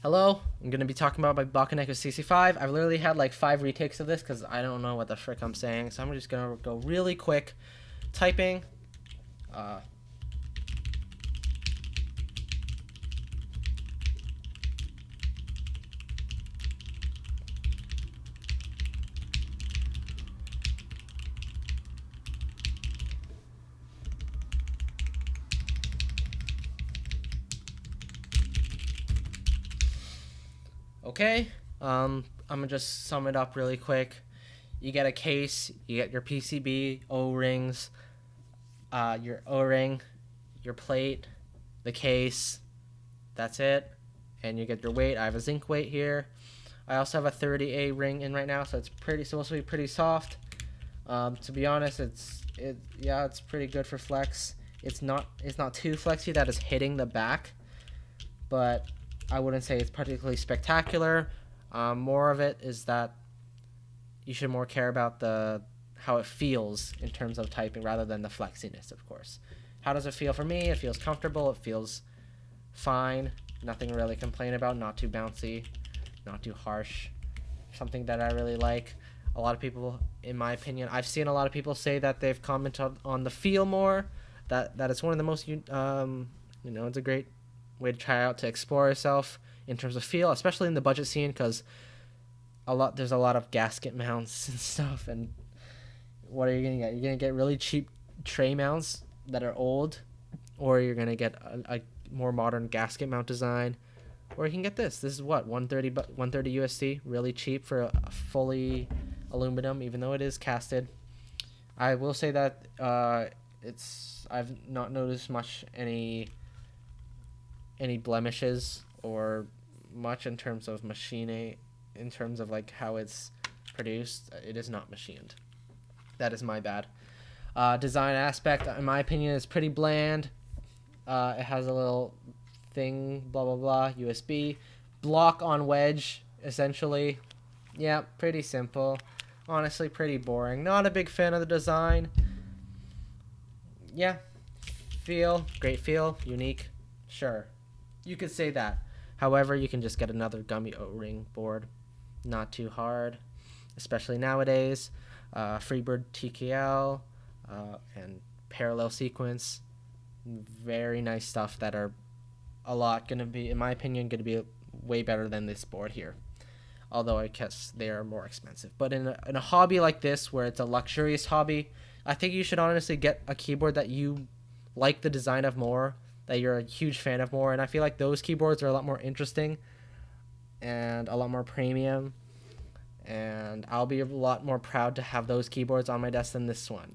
Hello, I'm gonna be talking about my bakeneko65. I've literally had like 5 retakes of this because I don't know what the frick I'm saying, so I'm just gonna go really quick typing. Uh, okay, I'm gonna just sum it up really quick. You get a case, you get your PCB, O-rings, your O-ring, your plate, the case. That's it, and you get your weight. I have a zinc weight here. I also have a 30A ring in right now, so it's supposed to be pretty soft. To be honest, it's pretty good for flex. It's not too flexy that it's hitting the back, but I wouldn't say it's particularly spectacular. More of it is that you should more care about the how it feels in terms of typing rather than the flexiness, of course. How does it feel for me? It feels comfortable. It feels fine. Nothing to really complain about. Not too bouncy, not too harsh. Something that I really like. A lot of people, in my opinion, I've seen a lot of people say that they've commented on the feel more. That it's one of the most, it's a great way to try out to explore yourself in terms of feel, especially in the budget scene, because there's a lot of gasket mounts and stuff. And what are you gonna get? You're gonna get really cheap tray mounts that are old, or you're gonna get a more modern gasket mount design. Or you can get this. This is what, 130 USD, really cheap for a fully aluminum, even though it is casted. I will say that I've not noticed much any blemishes or much in terms of machining, in terms of like how it's produced. It is not machined. That is my bad. Design aspect, in my opinion, is pretty bland. It has a little thing, blah blah blah, USB, block on wedge, essentially. Yeah, pretty simple. Honestly, pretty boring. Not a big fan of the design. Yeah, great feel, unique. Sure, you could say that. However, you can just get another gummy O-ring board. Not too hard, especially nowadays. Freebird TKL and parallel sequence. Very nice stuff that are gonna be, in my opinion, gonna be way better than this board here. Although I guess they are more expensive. But in a hobby like this, where it's a luxurious hobby, I think you should honestly get a keyboard that you like the design of more, that you're a huge fan of more. And I feel like those keyboards are a lot more interesting and a lot more premium. And I'll be a lot more proud to have those keyboards on my desk than this one,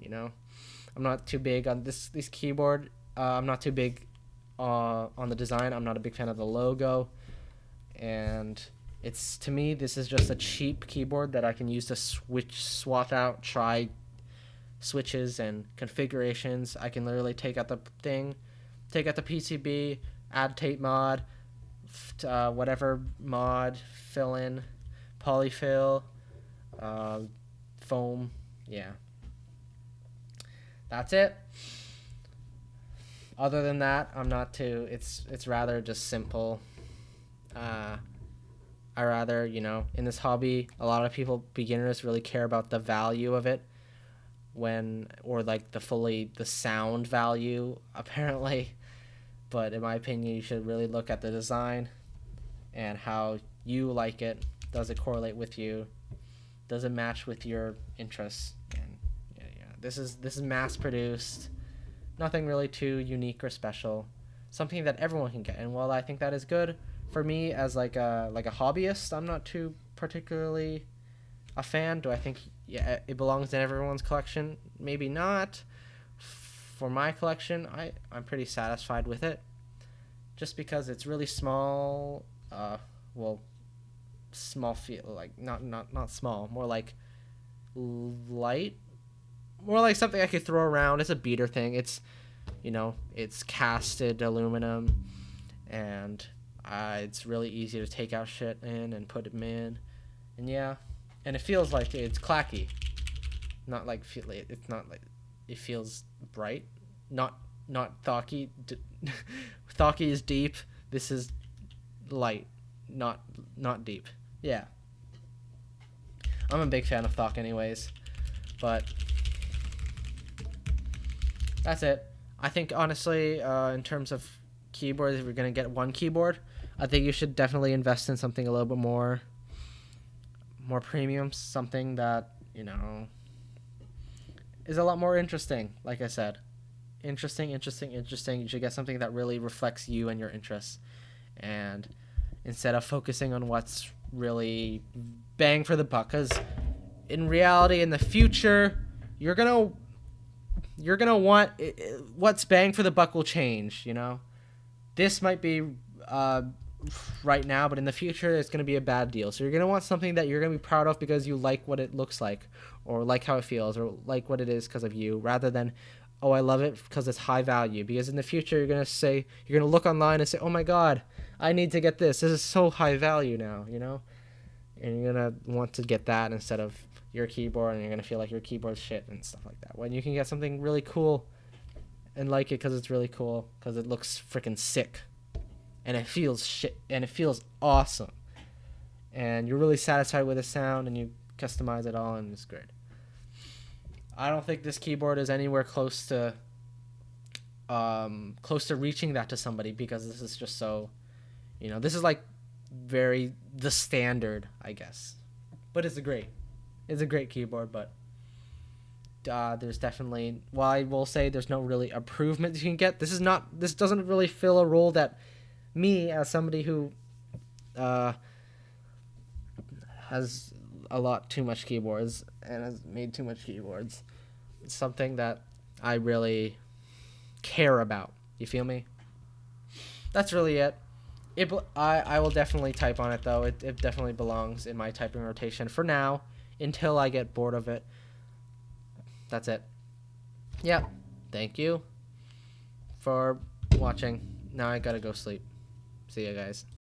I'm not too big on this keyboard. I'm not too big on the design. I'm not a big fan of the logo, and to me, this is just a cheap keyboard that I can use to swap out, try switches and configurations. I can literally take out the PCB, add tape mod, whatever mod, fill in, polyfill, foam. Yeah, that's it. Other than that, I'm not too. It's rather just simple. I rather, in this hobby, a lot of beginners really care about the value of it, or like the sound value apparently. But in my opinion, you should really look at the design and how you like it. Does it correlate with you? Does it match with your interests? And yeah. This is mass produced. Nothing really too unique or special. Something that everyone can get. And while I think that is good, for me as like a hobbyist, I'm not too particularly a fan. Do I think it belongs in everyone's collection? Maybe not. For my collection, I'm pretty satisfied with it. Just because it's really small. Small feel like not small. More like light. More like something I could throw around. It's a beater thing. It's casted aluminum, and it's really easy to take out shit in and put them in, and yeah, and it feels like it's clacky, it's not like it feels bright, not thocky. Thocky is deep. This is light. not deep. Yeah. I'm a big fan of Thok anyways. But that's it. I think honestly, in terms of keyboards, if you're gonna get one keyboard, I think you should definitely invest in something a little bit more premium, something that, you know, is a lot more interesting. Like I said, interesting. You should get something that really reflects you and your interests, and instead of focusing on what's really bang for the buck, because in reality, in the future, you're gonna want what's bang for the buck will change. You know, this might be right now, but in the future, it's gonna be a bad deal. So you're gonna want something that you're gonna be proud of because you like what it looks like, or like how it feels, or like what it is because of you, rather than, oh, I love it because it's high value. Because in the future, you're gonna look online and say, oh my god, I need to get this. This is so high value now, you know, and you're gonna want to get that instead of your keyboard, and you're gonna feel like your keyboard's shit and stuff like that. When you can get something really cool and like it because it's really cool, because it looks freaking sick, and it feels shit, and it feels awesome, and you're really satisfied with the sound, and you customize it all, and it's great. I don't think this keyboard is anywhere close to reaching that to somebody, because this is just so, you know, this is like very the standard, I guess. But it's a great keyboard. But there's definitely, well, I will say there's no really improvement you can get. This doesn't really fill a role that me, as somebody who has a lot too much keyboards and has made too much keyboards, it's something that I really care about. You feel me? That's really it. I will definitely type on it, though. It definitely belongs in my typing rotation for now, until I get bored of it. That's it. Yep. Thank you for watching. Now I gotta go sleep. See ya, guys.